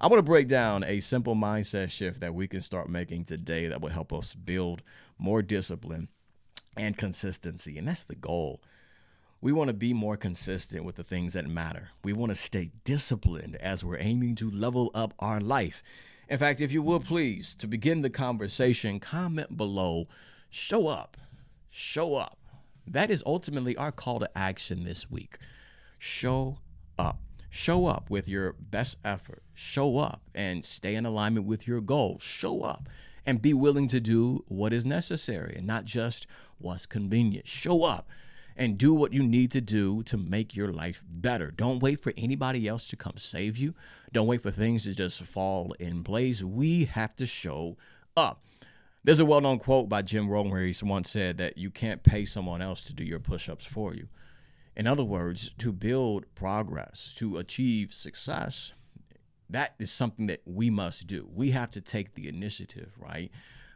I want to break down a simple mindset shift that we can start making today that will help us build more discipline and consistency. And that's the goal. We want to be more consistent with the things that matter. We want to stay disciplined as we're aiming to level up our life. In fact, if you will please, to begin the conversation, comment below, show up, show up. That is ultimately our call to action this week. Show up. Show up with your best effort. Show up and stay in alignment with your goals. Show up and be willing to do what is necessary and not just what's convenient. Show up and do what you need to do to make your life better. Don't wait for anybody else to come save you. Don't wait for things to just fall in place. We have to show up. There's a well-known quote by Jim Rohn where he once said that you can't pay someone else to do your push-ups for you. In other words, to build progress, to achieve success, that is something that we must do. We have to take the initiative, right?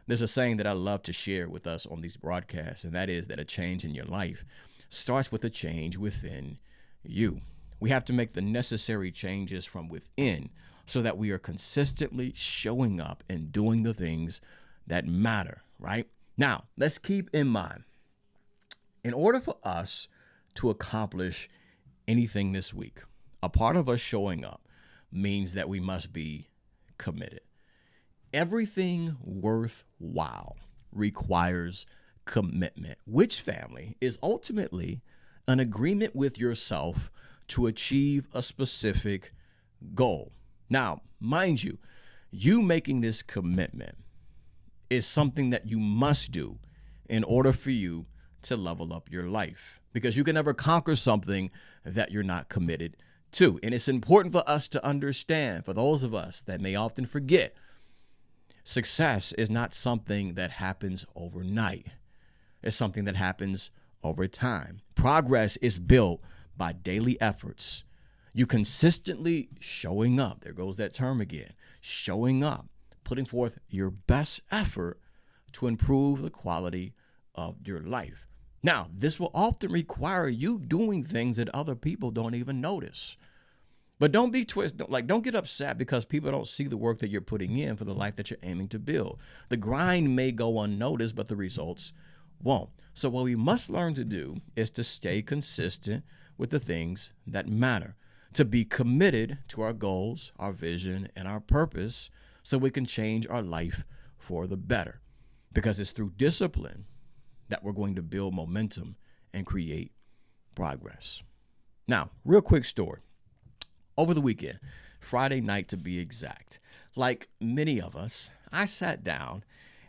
There's a saying that I love to share with us on these broadcasts, and that is that a change in your life starts with a change within you. We have to make the necessary changes from within so that we are consistently showing up and doing the things that matter, right? Now, let's keep in mind, in order for us to accomplish anything this week, a part of us showing up means that we must be committed. Everything worthwhile requires commitment, which, family, is ultimately an agreement with yourself to achieve a specific goal. Now, mind you, you making this commitment is something that you must do in order for you to level up your life, because you can never conquer something that you're not committed to. And it's important for us to understand, for those of us that may often forget, success is not something that happens overnight. It's something that happens over time. Progress is built by daily efforts. You consistently showing up. There goes that term again. Showing up, putting forth your best effort to improve the quality of your life. Now, this will often require you doing things that other people don't even notice. But don't be twisted. Don't get upset because people don't see the work that you're putting in for the life that you're aiming to build. The grind may go unnoticed, but the results won't. So what we must learn to do is to stay consistent with the things that matter, to be committed to our goals, our vision, and our purpose so we can change our life for the better. Because it's through discipline that we're going to build momentum and create progress. Now, real quick story. Over the weekend, Friday night to be exact, like many of us, I sat down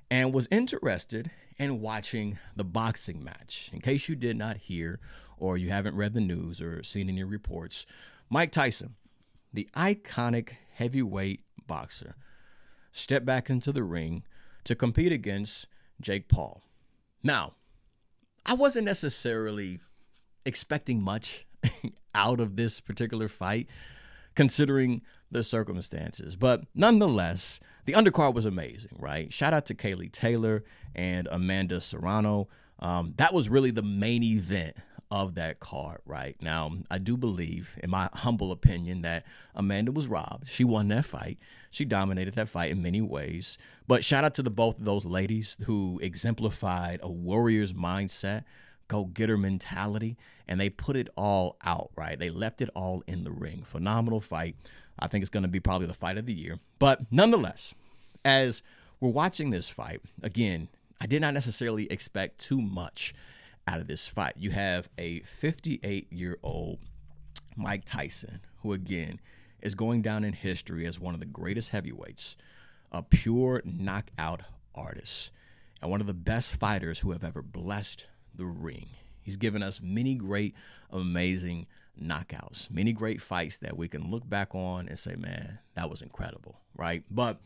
and was interested in watching the boxing match. In case you did not hear or you haven't read the news or seen any reports, Mike Tyson, the iconic heavyweight boxer, stepped back into the ring to compete against Jake Paul. Now, I wasn't necessarily expecting much out of this particular fight, considering the circumstances. But nonetheless, the undercard was amazing, right? Shout out to Kaylee Taylor and Amanda Serrano. That was really the main event of that card, right? Now, I do believe, in my humble opinion, that Amanda was robbed. She won that fight. She dominated that fight in many ways. But shout out to the both of those ladies who exemplified a warrior's mindset, go-getter mentality, and they put it all out, right? They left it all in the ring. Phenomenal fight. I think it's going to be probably the fight of the year. But nonetheless, as we're watching this fight, again, I did not necessarily expect too much out of this fight. You have a 58-year-old Mike Tyson, who, again, is going down in history as one of the greatest heavyweights, a pure knockout artist, and one of the best fighters who have ever blessed the ring. He's given us many great, amazing knockouts, many great fights that we can look back on and say, man, that was incredible, right? But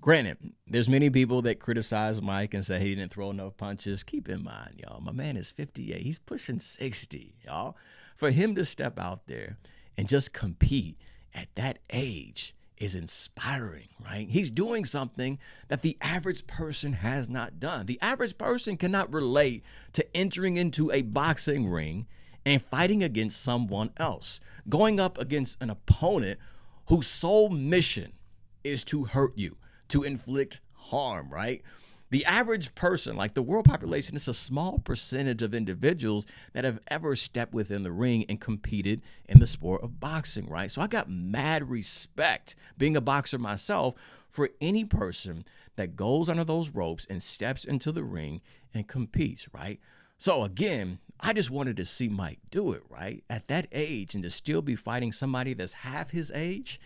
granted, there's many people that criticize Mike and say he didn't throw enough punches. Keep in mind, y'all, my man is 58. He's pushing 60, y'all. For him to step out there and just compete at that age is inspiring, right? He's doing something that the average person has not done. The average person cannot relate to entering into a boxing ring and fighting against someone else, going up against an opponent whose sole mission is to hurt you, to inflict harm, right? The average person, like the world population, is a small percentage of individuals that have ever stepped within the ring and competed in the sport of boxing, right? So I got mad respect, being a boxer myself, for any person that goes under those ropes and steps into the ring and competes, right? So again, I just wanted to see Mike do it, right? At that age, and to still be fighting somebody that's half his age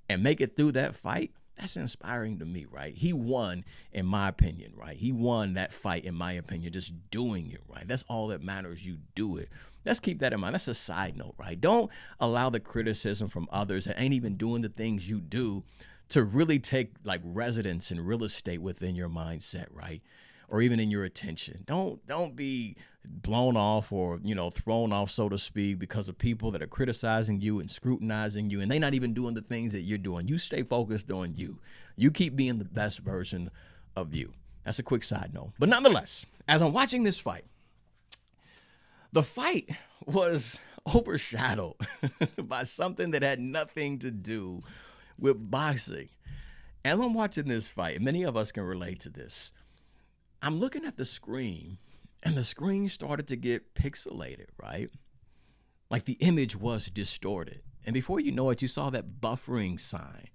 and make it through that fight, that's inspiring to me, right? He won, in my opinion, right? He won that fight, in my opinion, just doing it, right? That's all that matters. You do it. Let's keep that in mind. That's a side note, right? Don't allow the criticism from others that ain't even doing the things you do to really take like residence and real estate within your mindset, right? Or even in your attention. Don't be blown off or, thrown off, so to speak, because of people that are criticizing you and scrutinizing you, and they're not even doing the things that you're doing. You stay focused on you. You keep being the best version of you. That's a quick side note. But nonetheless, as I'm watching this fight, the fight was overshadowed by something that had nothing to do with boxing. As I'm watching this fight, many of us can relate to this. I'm looking at the screen, and the screen started to get pixelated, right? Like the image was distorted. And before you know it, you saw that buffering sign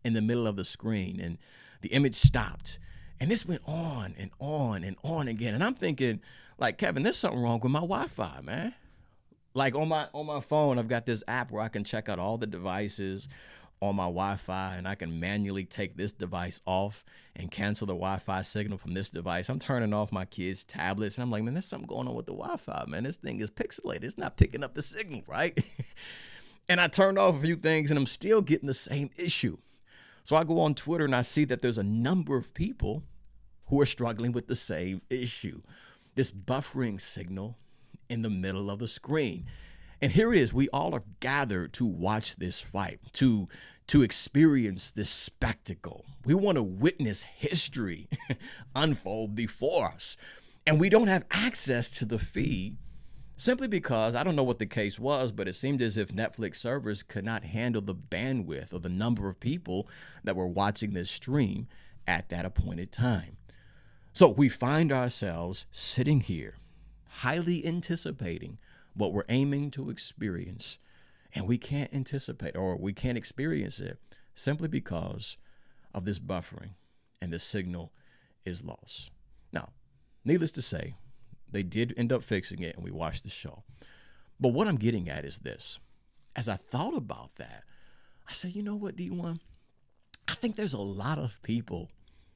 in the middle of the screen, and the image stopped. And this went on and on and on again. And I'm thinking, like, Kevin, there's something wrong with my Wi-Fi, man. Like on my phone, I've got this app where I can check out all the devices on my Wi-Fi, and I can manually take this device off and cancel the Wi-Fi signal from this device. I'm turning off my kids' tablets, and I'm like, man, there's something going on with the Wi-Fi, man. This thing is pixelated. It's not picking up the signal, right? And I turned off a few things, and I'm still getting the same issue. So I go on Twitter, and I see that there's a number of people who are struggling with the same issue, this buffering signal in the middle of the screen. And here it is. We all are gathered to watch this fight, to experience this spectacle. We want to witness history unfold before us. And we don't have access to the feed simply because, I don't know what the case was, but it seemed as if Netflix servers could not handle the bandwidth or the number of people that were watching this stream at that appointed time. So we find ourselves sitting here, highly anticipating what we're aiming to experience, and we can't anticipate or we can't experience it simply because of this buffering, and the signal is lost. Now, needless to say, they did end up fixing it, and we watched the show. But what I'm getting at is this. As I thought about that, I said, you know what, D1? I think there's a lot of people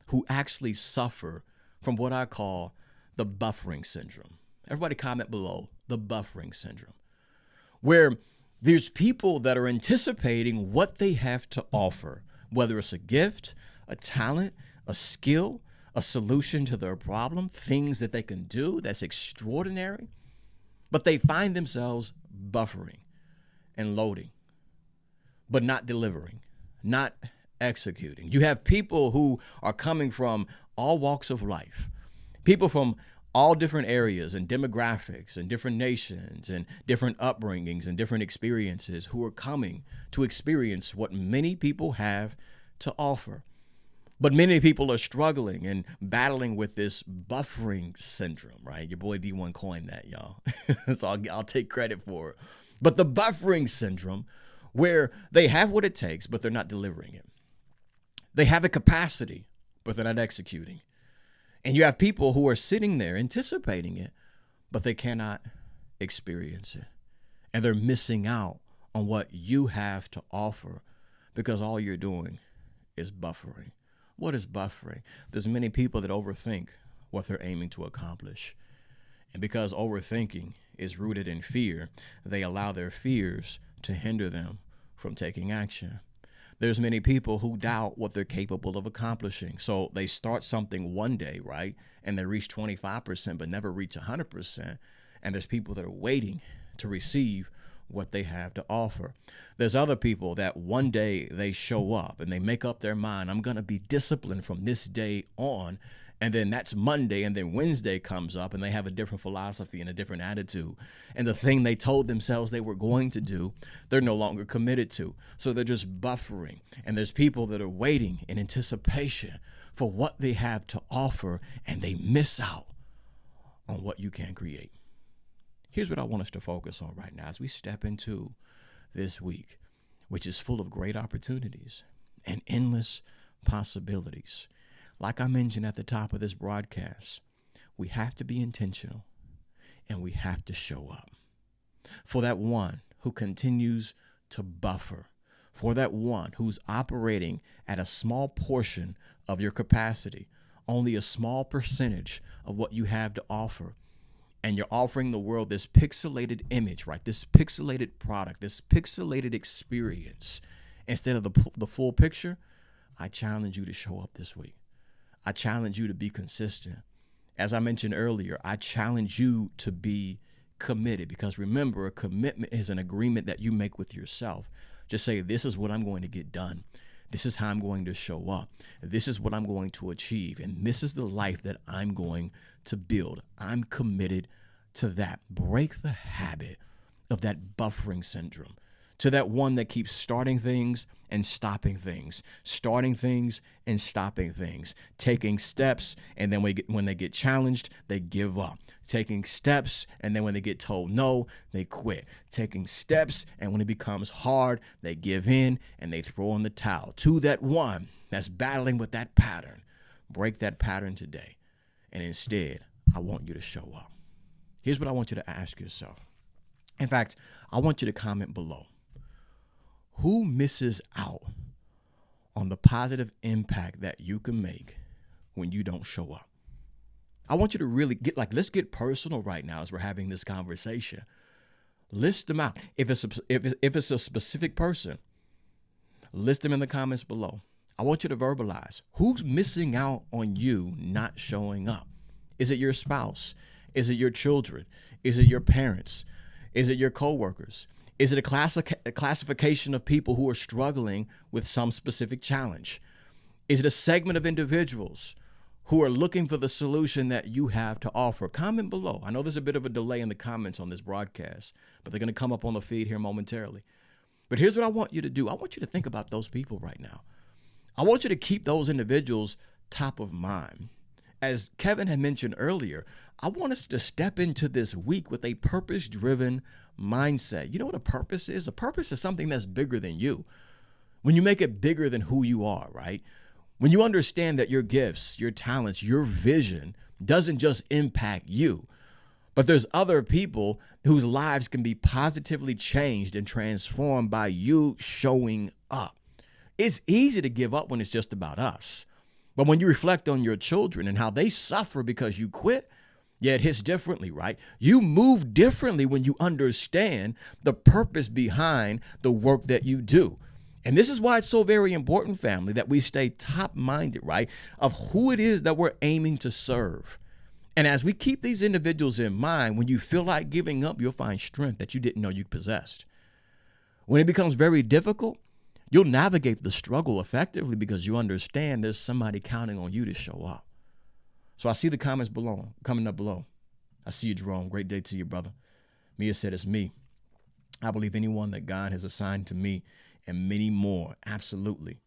who actually suffer from what I call the buffering syndrome. Everybody comment below, the buffering syndrome, where there's people that are anticipating what they have to offer, whether it's a gift, a talent, a skill, a solution to their problem, things that they can do that's extraordinary, but they find themselves buffering and loading, but not delivering, not executing. You have people who are coming from all walks of life, people from all different areas and demographics and different nations and different upbringings and different experiences who are coming to experience what many people have to offer. But many people are struggling and battling with this buffering syndrome, right? Your boy D1 coined that, y'all. So I'll take credit for it. But the buffering syndrome, where they have what it takes, but they're not delivering it. They have the capacity, but they're not executing. And you have people who are sitting there anticipating it, but they cannot experience it. And they're missing out on what you have to offer because all you're doing is buffering. What is buffering? There's many people that overthink what they're aiming to accomplish. And because overthinking is rooted in fear, they allow their fears to hinder them from taking action. There's many people who doubt what they're capable of accomplishing. So they start something one day, right? And they reach 25%, but never reach 100%. And there's people that are waiting to receive what they have to offer. There's other people that one day they show up and they make up their mind, I'm going to be disciplined from this day on, And then that's Monday, and then Wednesday comes up and they have a different philosophy and a different attitude. And the thing they told themselves they were going to do, they're no longer committed to. So they're just buffering. And there's people that are waiting in anticipation for what they have to offer, and they miss out on what you can create. Here's what I want us to focus on right now as we step into this week, which is full of great opportunities and endless possibilities. Like I mentioned at the top of this broadcast, we have to be intentional and we have to show up. For that one who continues to buffer, for that one who's operating at a small portion of your capacity, only a small percentage of what you have to offer, and you're offering the world this pixelated image, right? This pixelated product, this pixelated experience, instead of the full picture, I challenge you to show up this week. I challenge you to be consistent. As I mentioned earlier, I challenge you to be committed, because remember, a commitment is an agreement that you make with yourself. Just say, this is what I'm going to get done. This is how I'm going to show up. This is what I'm going to achieve. And this is the life that I'm going to build. I'm committed to that. Break the habit of that buffering syndrome. To that one that keeps starting things and stopping things, starting things and stopping things, taking steps, and then when they get challenged, they give up. Taking steps, and then when they get told no, they quit. Taking steps, and when it becomes hard, they give in and they throw in the towel. To that one that's battling with that pattern, break that pattern today. And instead, I want you to show up. Here's what I want you to ask yourself. In fact, I want you to comment below. Who misses out on the positive impact that you can make when you don't show up? I want you to really let's get personal right now as we're having this conversation. List them out. If it's a specific person, list them in the comments below. I want you to verbalize who's missing out on you not showing up. Is it your spouse? Is it your children? Is it your parents? Is it your coworkers? Is it a classification of people who are struggling with some specific challenge? Is it a segment of individuals who are looking for the solution that you have to offer? Comment below. I know there's a bit of a delay in the comments on this broadcast, but they're going to come up on the feed here momentarily. But here's what I want you to do. I want you to think about those people right now. I want you to keep those individuals top of mind. As Kevin had mentioned earlier, I want us to step into this week with a purpose-driven mindset. You know what a purpose is? A purpose is something that's bigger than you. When you make it bigger than who you are, right? When you understand that your gifts, your talents, your vision doesn't just impact you, but there's other people whose lives can be positively changed and transformed by you showing up. It's easy to give up when it's just about us. But when you reflect on your children and how they suffer because you quit, yeah, it hits differently, right? You move differently when you understand the purpose behind the work that you do. And this is why it's so very important, family, that we stay top-minded, right, of who it is that we're aiming to serve. And as we keep these individuals in mind, when you feel like giving up, you'll find strength that you didn't know you possessed. When it becomes very difficult, you'll navigate the struggle effectively because you understand there's somebody counting on you to show up. So I see the comments coming up below. I see you, Jerome. Great day to you, brother. Mia said, it's me. I believe anyone that God has assigned to me and many more. Absolutely.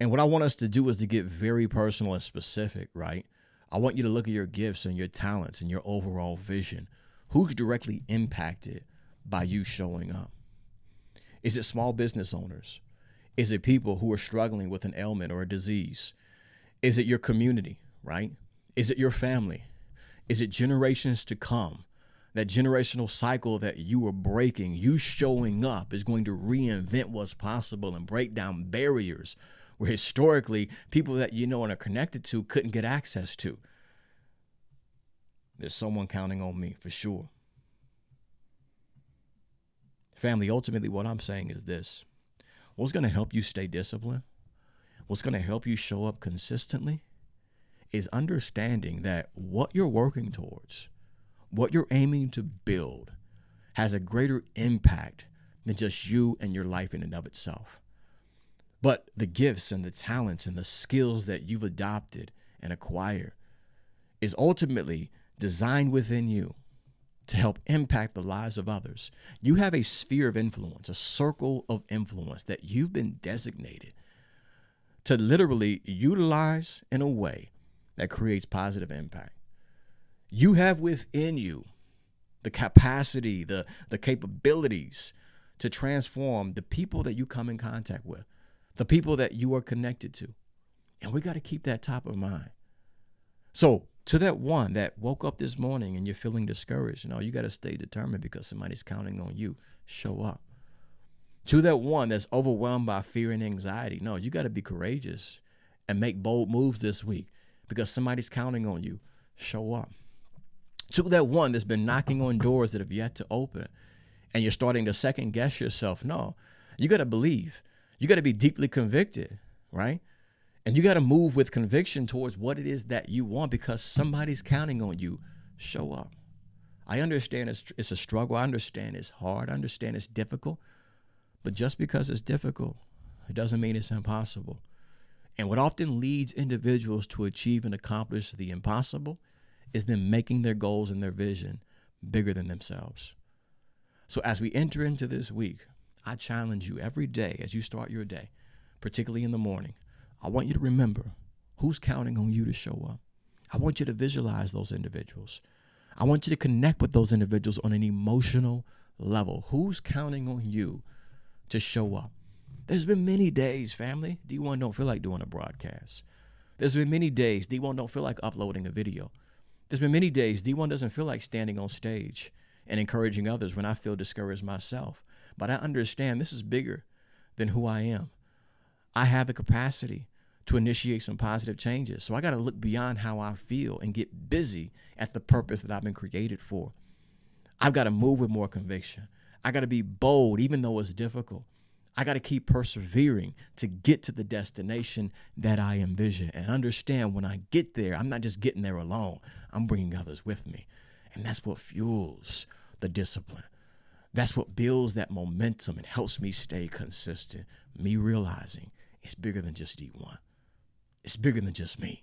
And what I want us to do is to get very personal and specific, right? I want you to look at your gifts and your talents and your overall vision. Who's directly impacted by you showing up? Is it small business owners? Is it people who are struggling with an ailment or a disease? Is it your community, right? Is it your family? Is it generations to come? That generational cycle that you are breaking, you showing up is going to reinvent what's possible and break down barriers where historically people that you know and are connected to couldn't get access to. There's someone counting on me for sure. Family, ultimately what I'm saying is this. What's going to help you stay disciplined? What's going to help you show up consistently is understanding that what you're working towards, what you're aiming to build, has a greater impact than just you and your life in and of itself. But the gifts and the talents and the skills that you've adopted and acquire is ultimately designed within you to help impact the lives of others. You have a sphere of influence, a circle of influence that you've been designated to literally utilize in a way that creates positive impact. You have within you the capacity, the capabilities to transform the people that you come in contact with, the people that you are connected to. And we got to keep that top of mind. So to that one that woke up this morning and you're feeling discouraged, you got to stay determined because somebody's counting on you. Show up. To that one that's overwhelmed by fear and anxiety, no, you got to be courageous and make bold moves this week because somebody's counting on you. Show up. To that one that's been knocking on doors that have yet to open and you're starting to second guess yourself, no, you got to believe. You got to be deeply convicted, right? And you got to move with conviction towards what it is that you want because somebody's counting on you. Show up. I understand it's a struggle. I understand it's hard. I understand it's difficult. But just because it's difficult, it doesn't mean it's impossible. And what often leads individuals to achieve and accomplish the impossible is them making their goals and their vision bigger than themselves. So as we enter into this week, I challenge you every day as you start your day, particularly in the morning, I want you to remember who's counting on you to show up. I want you to visualize those individuals. I want you to connect with those individuals on an emotional level. Who's counting on you to show up? There's been many days, family, D1 don't feel like doing a broadcast. There's been many days D1 don't feel like uploading a video. There's been many days D1 doesn't feel like standing on stage and encouraging others when I feel discouraged myself. But I understand this is bigger than who I am. I have the capacity to initiate some positive changes. So I got to look beyond how I feel and get busy at the purpose that I've been created for. I've got to move with more conviction. I got to be bold, even though it's difficult. I got to keep persevering to get to the destination that I envision and understand when I get there, I'm not just getting there alone. I'm bringing others with me. And that's what fuels the discipline. That's what builds that momentum and helps me stay consistent. Me realizing it's bigger than just D1. It's bigger than just me.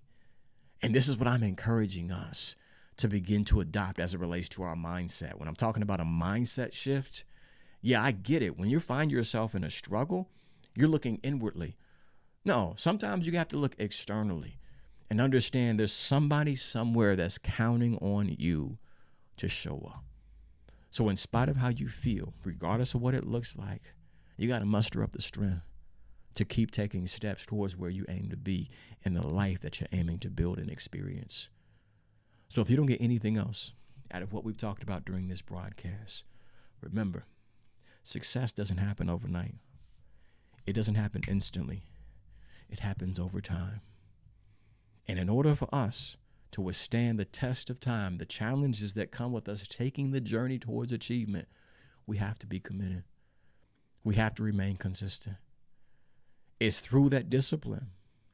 And this is what I'm encouraging us to begin to adopt as it relates to our mindset. When I'm talking about a mindset shift, yeah, I get it. When you find yourself in a struggle, you're looking inwardly. No, sometimes you have to look externally and understand there's somebody somewhere that's counting on you to show up. So in spite of how you feel, regardless of what it looks like, you got to muster up the strength to keep taking steps towards where you aim to be in the life that you're aiming to build and experience. So if you don't get anything else out of what we've talked about during this broadcast, remember, success doesn't happen overnight. It doesn't happen instantly. It happens over time. And in order for us to withstand the test of time, the challenges that come with us taking the journey towards achievement, we have to be committed. We have to remain consistent. It's through that discipline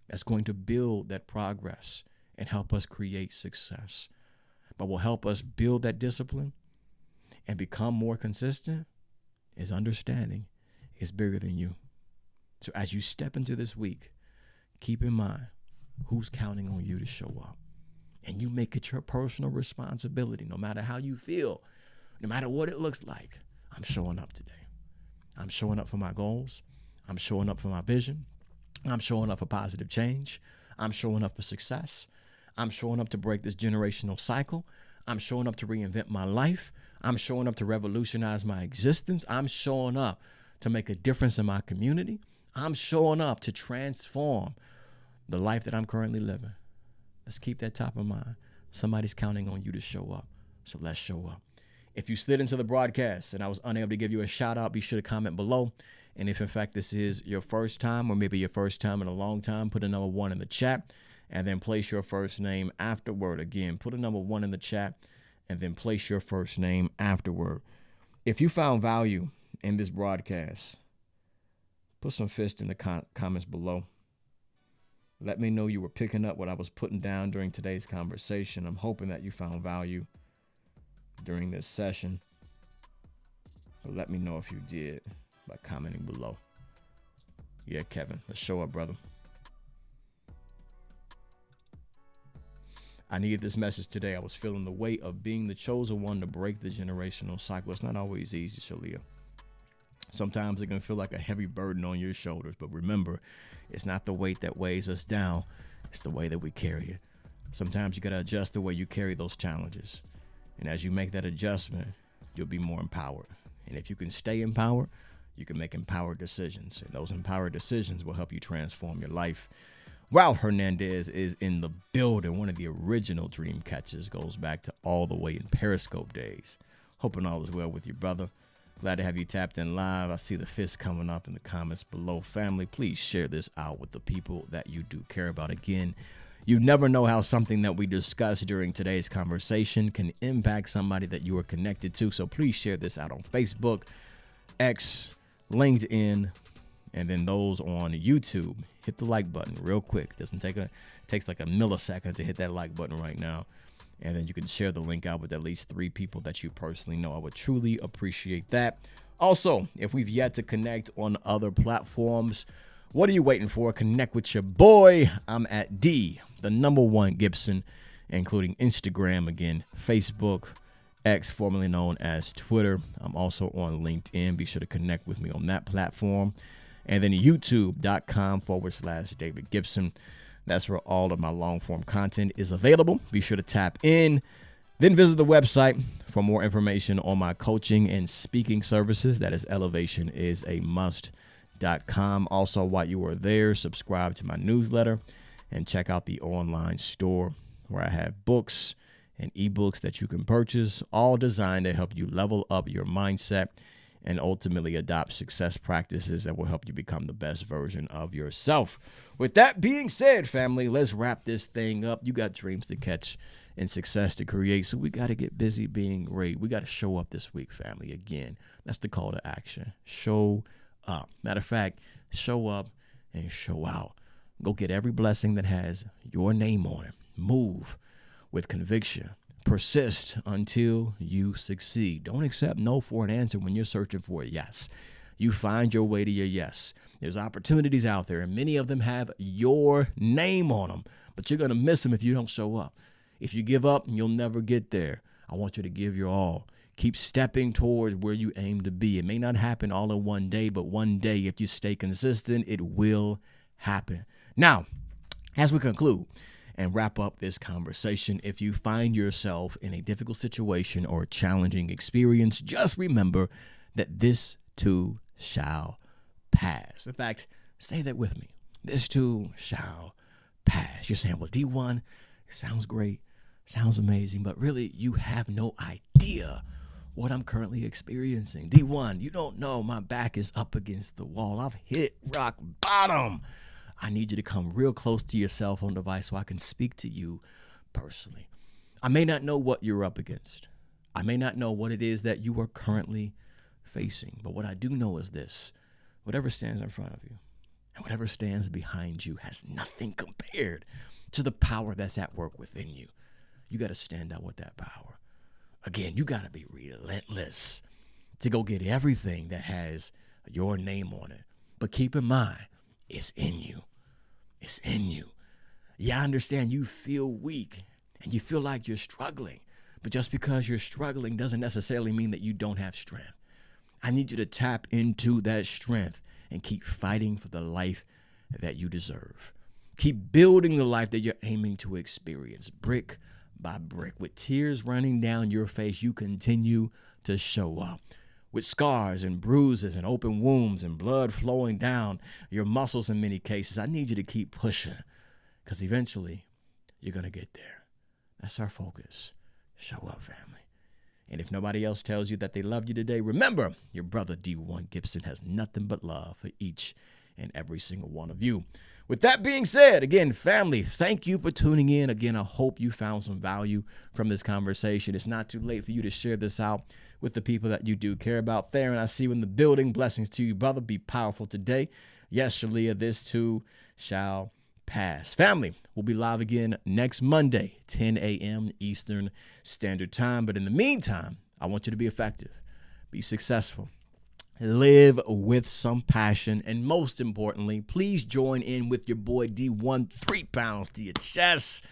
that's going to build that progress and help us create success. But will help us build that discipline and become more consistent is understanding it's bigger than you. So as you step into this week, keep in mind who's counting on you to show up. And you make it your personal responsibility, no matter how you feel, no matter what it looks like. I'm showing up today. I'm showing up for my goals. I'm showing up for my vision. I'm showing up for positive change. I'm showing up for success. I'm showing up to break this generational cycle. I'm showing up to reinvent my life. I'm showing up to revolutionize my existence. I'm showing up to make a difference in my community. I'm showing up to transform the life that I'm currently living. Let's keep that top of mind. Somebody's counting on you to show up. So let's show up. If you slid into the broadcast and I was unable to give you a shout out, be sure to comment below. And if in fact this is your first time or maybe your first time in a long time, put a number 1 in the chat and then place your first name afterward. Again, put a number 1 in the chat and then place your first name afterward. If you found value in this broadcast, put some fist in the comments below. Let me know you were picking up what I was putting down during today's conversation. I'm hoping that you found value during this session. But let me know if you did by commenting below. Yeah, Kevin, let's show up, brother. I needed this message today. I was feeling the weight of being the chosen one to break the generational cycle. It's not always easy, Shalia. Sometimes it can feel like a heavy burden on your shoulders, but remember, it's not the weight that weighs us down. It's the way that we carry it. Sometimes you got to adjust the way you carry those challenges. And as you make that adjustment, you'll be more empowered. And if you can stay empowered, you can make empowered decisions. And those empowered decisions will help you transform your life. Raul Hernandez is in the building. One of the original dream catchers, goes back to all the way in Periscope days. Hoping all is well with you, brother. Glad to have you tapped in live. I see the fist coming up in the comments below. Family, please share this out with the people that you do care about. Again, you never know how something that we discuss during today's conversation can impact somebody that you are connected to. So please share this out on Facebook, X, LinkedIn, and then those on YouTube. Hit the like button real quick. Takes like a millisecond to hit that like button right now. And then you can share the link out with at least 3 people that you personally know. I would truly appreciate that. Also, if we've yet to connect on other platforms, what are you waiting for? Connect with your boy. I'm at #1 Gibson, including Instagram, again, Facebook, X, formerly known as Twitter. I'm also on LinkedIn. Be sure to connect with me on that platform. And then youtube.com/David Gibson. That's where all of my long-form content is available. Be sure to tap in. Then visit the website for more information on my coaching and speaking services. That is elevationisAmust.com. Also, while you are there, subscribe to my newsletter and check out the online store where I have books and ebooks that you can purchase, all designed to help you level up your mindset and ultimately adopt success practices that will help you become the best version of yourself. With that being said, family, let's wrap this thing up. You got dreams to catch and success to create, so we got to get busy being great. We got to show up this week, family. Again, that's the call to action. Show up. Matter of fact, show up and show out. Go get every blessing that has your name on it. Move with conviction. Persist until you succeed. Don't accept no for an answer when you're searching for a yes. You find your way to your yes. There's opportunities out there, and many of them have your name on them, but you're going to miss them if you don't show up. If you give up, you'll never get there. I want you to give your all. Keep stepping towards where you aim to be. It may not happen all in one day, but one day, if you stay consistent, it will happen. Now, as we conclude and wrap up this conversation, if you find yourself in a difficult situation or a challenging experience, just remember that this too shall pass. In fact, say that with me. This too shall pass. You're saying, well, D1, sounds great, sounds amazing, but really you have no idea what I'm currently experiencing. D1, you don't know, my back is up against the wall. I've hit rock bottom. I need you to come real close to your cell phone device so I can speak to you personally. I may not know what you're up against. I may not know what it is that you are currently facing, but what I do know is this: whatever stands in front of you and whatever stands behind you has nothing compared to the power that's at work within you. You got to stand out with that power. Again, you got to be relentless to go get everything that has your name on it. But keep in mind, it's in you. It's in you. Yeah, I understand you feel weak and you feel like you're struggling, but just because you're struggling doesn't necessarily mean that you don't have strength. I need you to tap into that strength and keep fighting for the life that you deserve. Keep building the life that you're aiming to experience, brick by brick. With tears running down your face, you continue to show up. With scars and bruises and open wounds and blood flowing down your muscles in many cases, I need you to keep pushing, because eventually you're going to get there. That's our focus. Show up, family. And if nobody else tells you that they love you today, remember, your brother D1 Gibson has nothing but love for each and every single one of you. With that being said, again, family, thank you for tuning in. Again, I hope you found some value from this conversation. It's not too late for you to share this out with the people that you do care about. Theron, I see you in the building. Blessings to you, brother. Be powerful today. Yes, Shalia, this too shall pass. Family, we'll be live again next Monday, 10 a.m. Eastern Standard Time. But in the meantime, I want you to be effective, be successful, live with some passion, and most importantly, please join in with your boy D1, 3 pounds to your chest.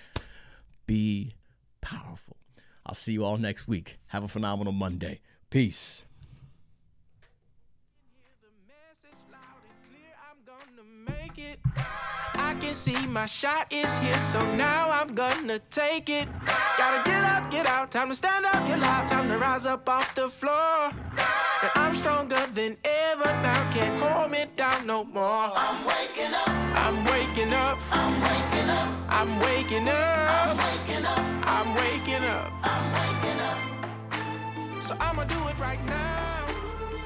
be powerful. I'll see you all next week. Have a phenomenal Monday. Peace. I can see my shot is here, so now I'm gonna take it. Gotta get up, get out, time to stand up, get loud, time to rise up off the floor. And I'm stronger than ever now, can't hold me down no more. I'm waking up, I'm waking up, I'm waking up, I'm waking up, I'm waking up, I'm waking up, I'm waking up. So I'ma do it right now.